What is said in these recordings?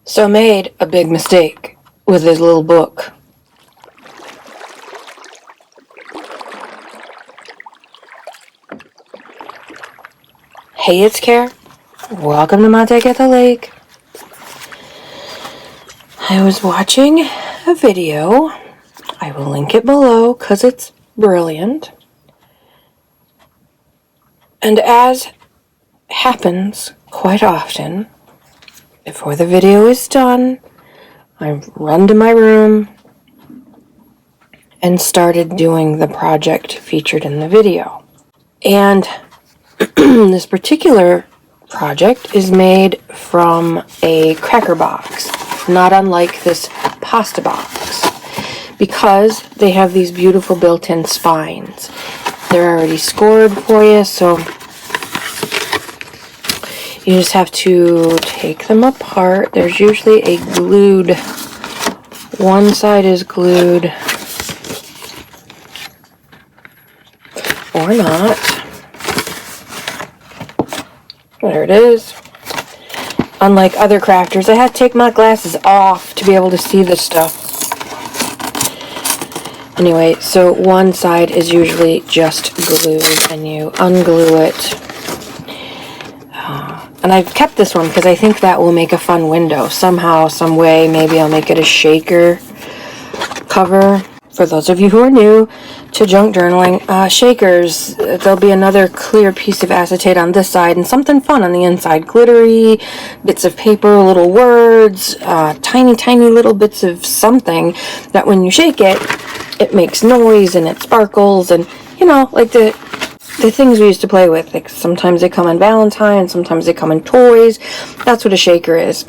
So I made a big mistake with this little book. Hey, it's Care. Welcome to my take at the lake. I was watching a video. I will link it below because it's brilliant. And as happens quite often, before the video is done, I run to my room and started doing the project featured in the video. And this particular project is made from a cracker box, not unlike this pasta box, because they have these beautiful built-in spines. They're already scored for you, so you just have to take them apart. There's usually a glued, one side is glued, or not. There it is. Unlike other crafters, I had to take my glasses off to be able to see this stuff. Anyway, so one side is usually just glued, and you unglue it. And I've kept this one because I think that will make a fun window. Somehow, some way, maybe I'll make it a shaker cover. For those of you who are new to junk journaling, shakers, there'll be another clear piece of acetate on this side and something fun on the inside. Glittery bits of paper, little words, tiny, tiny little bits of something that when you shake it, it makes noise and it sparkles, and, you know, like the things we used to play with. Like sometimes they come in Valentine, sometimes they come in toys. That's what a shaker is.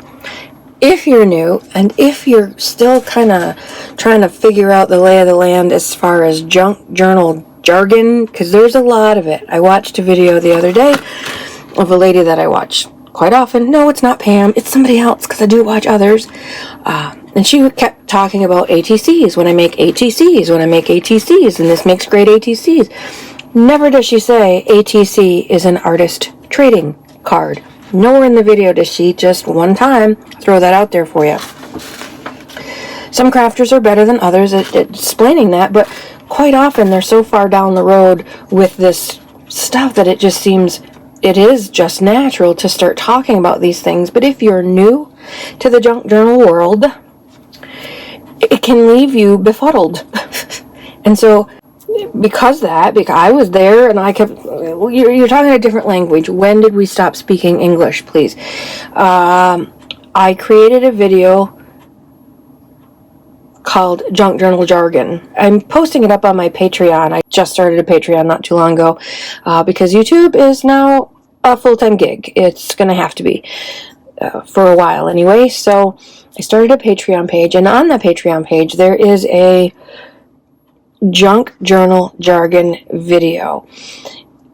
If you're new, and if you're still kind of trying to figure out the lay of the land as far as junk journal jargon, because there's a lot of it. I watched a video the other day of a lady that I watch quite often. No, it's not Pam. It's somebody else, because I do watch others. And she kept talking about ATCs. When I make ATCs, when I make ATCs, and this makes great ATCs. Never does she say ATC is an artist trading card. Nowhere in the video does she, just one time, throw that out there for you. Some crafters are better than others at explaining that, but quite often they're so far down the road with this stuff that it just seems it is just natural to start talking about these things. But if you're new to the junk journal world, it can leave you befuddled. And so because I was there and I kept, you're talking a different language. When did we stop speaking English, please? I created a video called Junk Journal Jargon. I'm posting it up on my Patreon. I just started a Patreon not too long ago because YouTube is now a full-time gig. It's going to have to be for a while anyway. So I started a Patreon page, and on the Patreon page there is a junk journal jargon video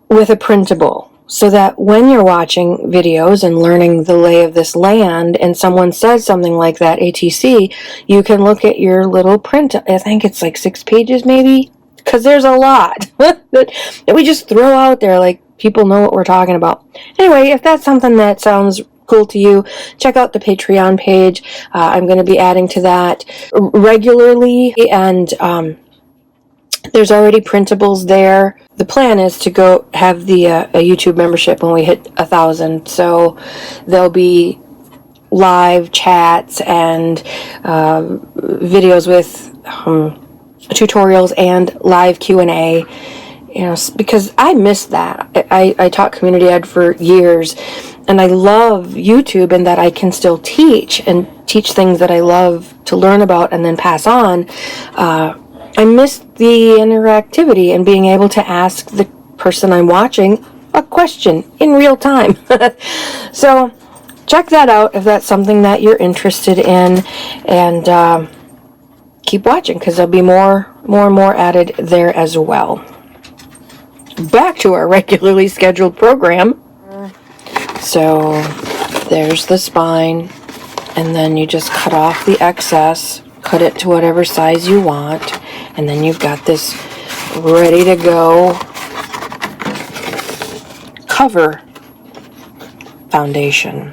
with a printable, so that when you're watching videos and learning the lay of this land and someone says something like that, ATC, you can look at your little print. I think it's like 6 pages maybe, because there's a lot that we just throw out there like people know what we're talking about. Anyway, if that's something that sounds cool to you, check out the Patreon page. I'm going to be adding to that regularly, and there's already printables there. The plan is to go have the a YouTube membership when we hit 1,000. So there'll be live chats and videos with tutorials and live Q&A. You know, because I miss that. I taught community ed for years, and I love YouTube in that I can still teach things that I love to learn about and then pass on. I miss the interactivity and being able to ask the person I'm watching a question in real time. So check that out if that's something that you're interested in, and keep watching because there'll be more and more added there as well. Back to our regularly scheduled program. So there's the spine, and then you just cut off the excess, cut it to whatever size you want, and then you've got this ready to go cover foundation.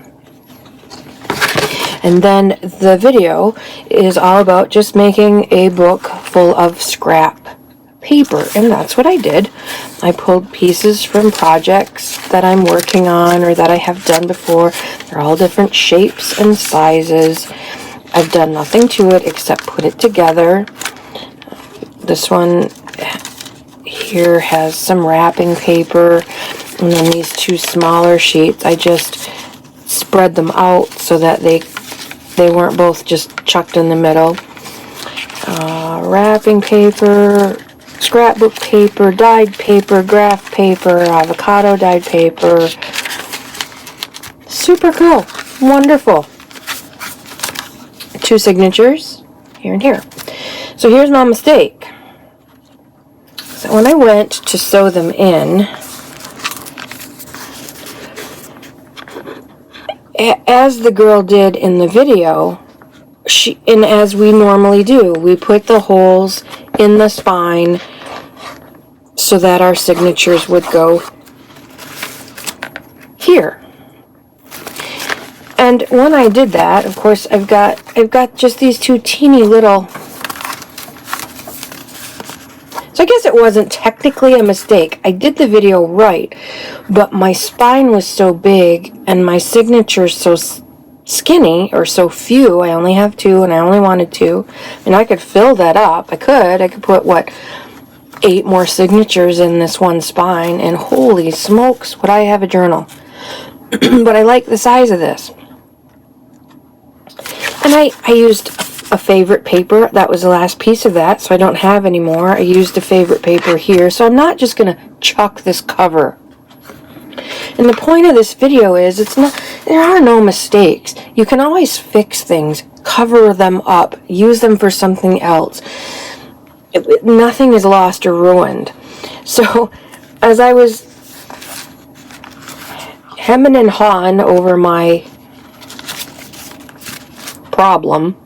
And then the video is all about just making a book full of scrap paper, and that's what I did. I pulled pieces from projects that I'm working on or that I have done before. They're all different shapes and sizes. I've done nothing to it except put it together. This one here has some wrapping paper, and then these two smaller sheets, I just spread them out so that they weren't both just chucked in the middle. Wrapping paper, scrapbook paper, dyed paper, graph paper, avocado dyed paper. Super cool. Wonderful. 2 signatures, here and here. So here's my mistake. So when I went to sew them in, as the girl did in the video, and as we normally do, we put the holes in the spine so that our signatures would go here. And when I did that, of course, I've got just these 2 teeny little. So I guess it wasn't technically a mistake. I did the video right, but my spine was so big and my signatures so skinny, or so few. I only have 2 and I only wanted 2. And I could fill that up. I could put, what, 8 more signatures in this one spine, and holy smokes, would I have a journal. But I like the size of this. And I used a favorite paper. That was the last piece of that, so I don't have any more. I used a favorite paper here, so I'm not just going to chuck this cover. And the point of this video is, there are no mistakes. You can always fix things, cover them up, use them for something else. Nothing is lost or ruined. So, as I was hemming and hawing over my problem,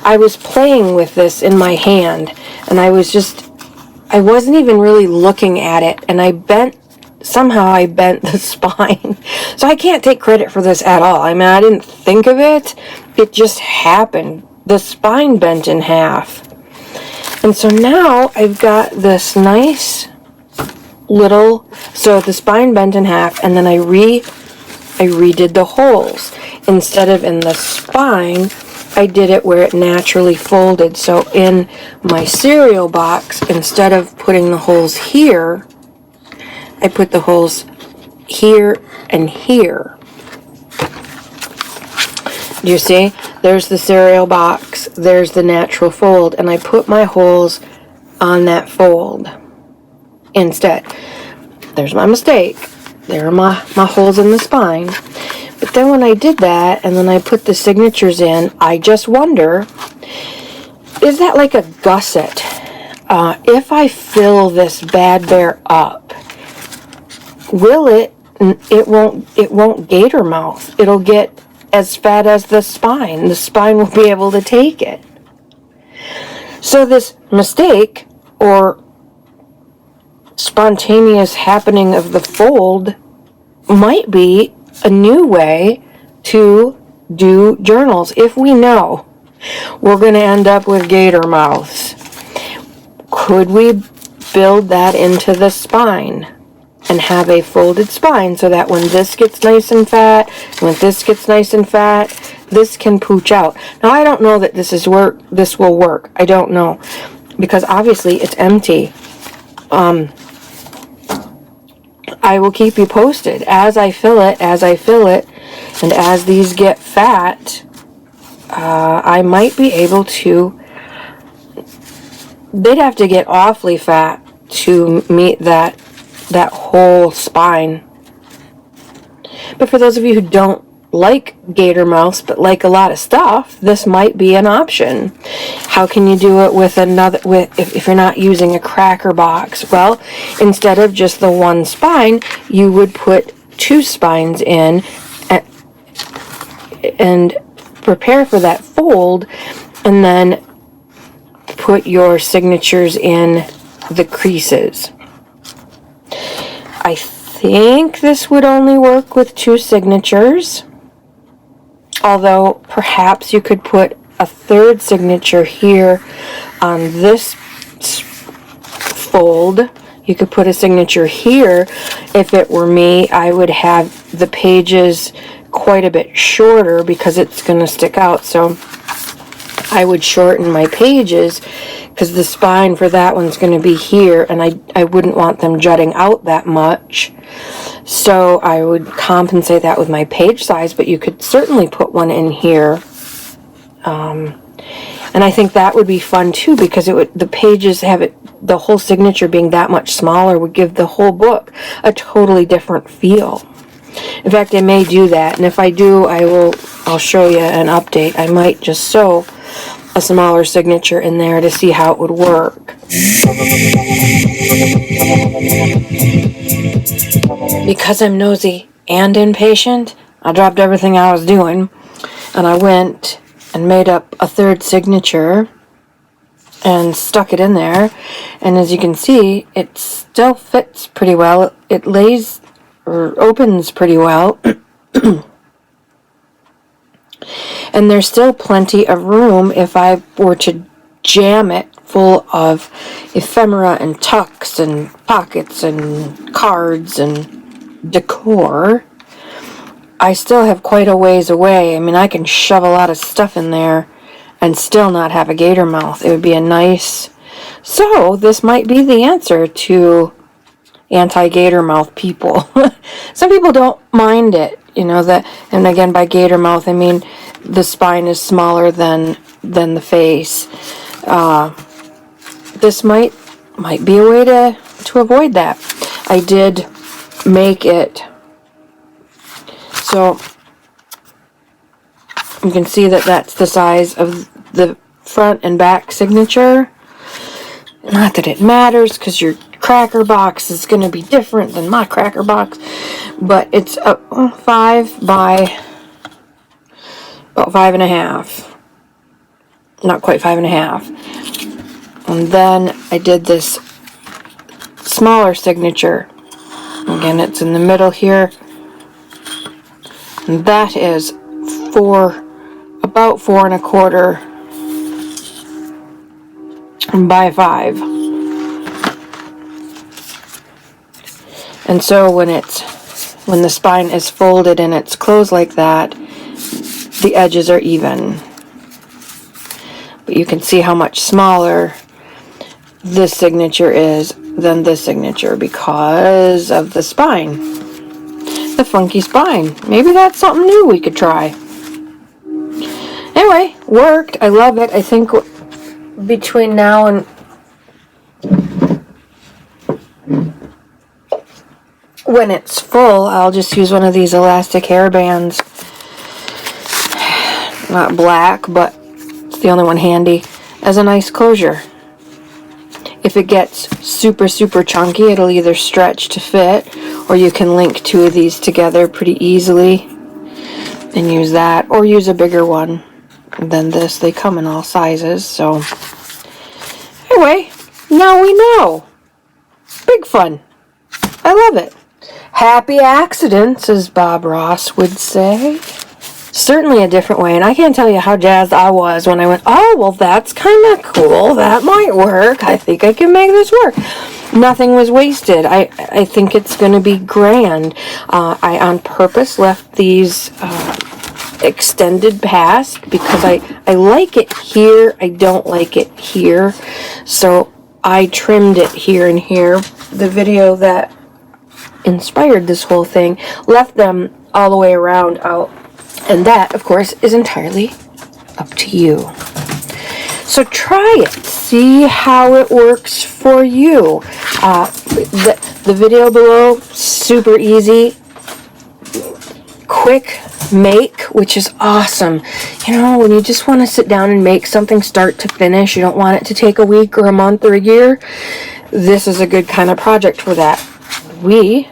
I was playing with this in my hand, and I wasn't even really looking at it, and somehow I bent the spine. So I can't take credit for this at all. I mean, I didn't think of it. It just happened. The spine bent in half. And so now I've got this nice little, so the spine bent in half, and then I redid the holes. Instead of in the spine, I did it where it naturally folded. So in my cereal box, instead of putting the holes here, I put the holes here and here. Do you see? There's the cereal box, there's the natural fold, and I put my holes on that fold instead. There's my mistake. There are my holes in the spine. But then when I did that, and then I put the signatures in, I just wonder, is that like a gusset? If I fill this bad bear up, it won't gator mouth. It'll get as fat as the spine. The spine will be able to take it. So this mistake, or spontaneous happening of the fold, might be a new way to do journals. If we know we're going to end up with gator mouths, could we build that into the spine and have a folded spine so that when this gets nice and fat, when this gets nice and fat, this can pooch out? Now, I don't know that this will work. I don't know, because obviously it's empty. I will keep you posted as I fill it, and as these get fat, I might be able to. They'd have to get awfully fat to meet that whole spine. But for those of you who don't like gator mouths but like a lot of stuff, this might be an option. How can you do it if you're not using a cracker box? Well, instead of just the one spine, you would put 2 spines in and prepare for that fold, and then put your signatures in the creases. I think this would only work with 2 signatures. Although perhaps you could put a third signature here on this fold. You could put a signature here. If it were me, I would have the pages quite a bit shorter because it's going to stick out. So I would shorten my pages because the spine for that one's going to be here, and I wouldn't want them jutting out that much. So I would compensate that with my page size, but you could certainly put one in here. And I think that would be fun too, because the pages have it, the whole signature being that much smaller would give the whole book a totally different feel. In fact, I may do that, and if I do, I'll show you an update. I might just sew a smaller signature in there to see how it would work. Because I'm nosy and impatient, I dropped everything I was doing, and I went and made up a third signature and stuck it in there. And as you can see, it still fits pretty well. It lays or opens pretty well. And there's still plenty of room if I were to jam it full of ephemera and tucks and pockets and cards and decor. I still have quite a ways away. I mean, I can shove a lot of stuff in there and still not have a gator mouth. It would be a nice... So, this might be the answer to anti-gator mouth people. Some people don't mind it, you know, that, and again, by gator mouth, I mean the spine is smaller than the face. This might be a way to avoid that. I did make it so you can see that that's the size of the front and back signature. Not that it matters, because your cracker box is going to be different than my cracker box, but it's a 5 by about 5.5. Not quite 5.5. And then I did this smaller signature. Again, it's in the middle here. And that is about 4 1/4 by 5. And so when the spine is folded and it's closed like that, the edges are even. But you can see how much smaller this signature is than this signature because of the spine. The funky spine. Maybe that's something new we could try. Anyway, worked. I love it. I think between now and when it's full, I'll just use one of these elastic hair bands. Not black, but it's the only one handy, as a nice closure. If it gets super, super chunky, it'll either stretch to fit, or you can link two of these together pretty easily and use that, or use a bigger one than this. They come in all sizes, so anyway, now we know. Big fun. I love it. Happy accidents, as Bob Ross would say. Certainly a different way, and I can't tell you how jazzed I was when I went, oh, well, that's kind of cool. That might work. I think I can make this work. Nothing was wasted. I think it's going to be grand. I on purpose left these extended past because I like it here. I don't like it here. So I trimmed it here and here. The video that inspired this whole thing left them all the way around out. And that, of course, is entirely up to you. So try it. See how it works for you. The video below, super easy. Quick make, which is awesome. You know, when you just want to sit down and make something start to finish, you don't want it to take a week or a month or a year, this is a good kind of project for that. We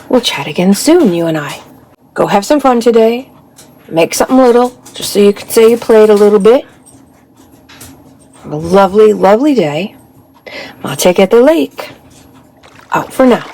will chat again soon, you and I. Go have some fun today. Make something little, just so you can say you played a little bit. Have a lovely, lovely day. I'll take you at the lake. Out for now.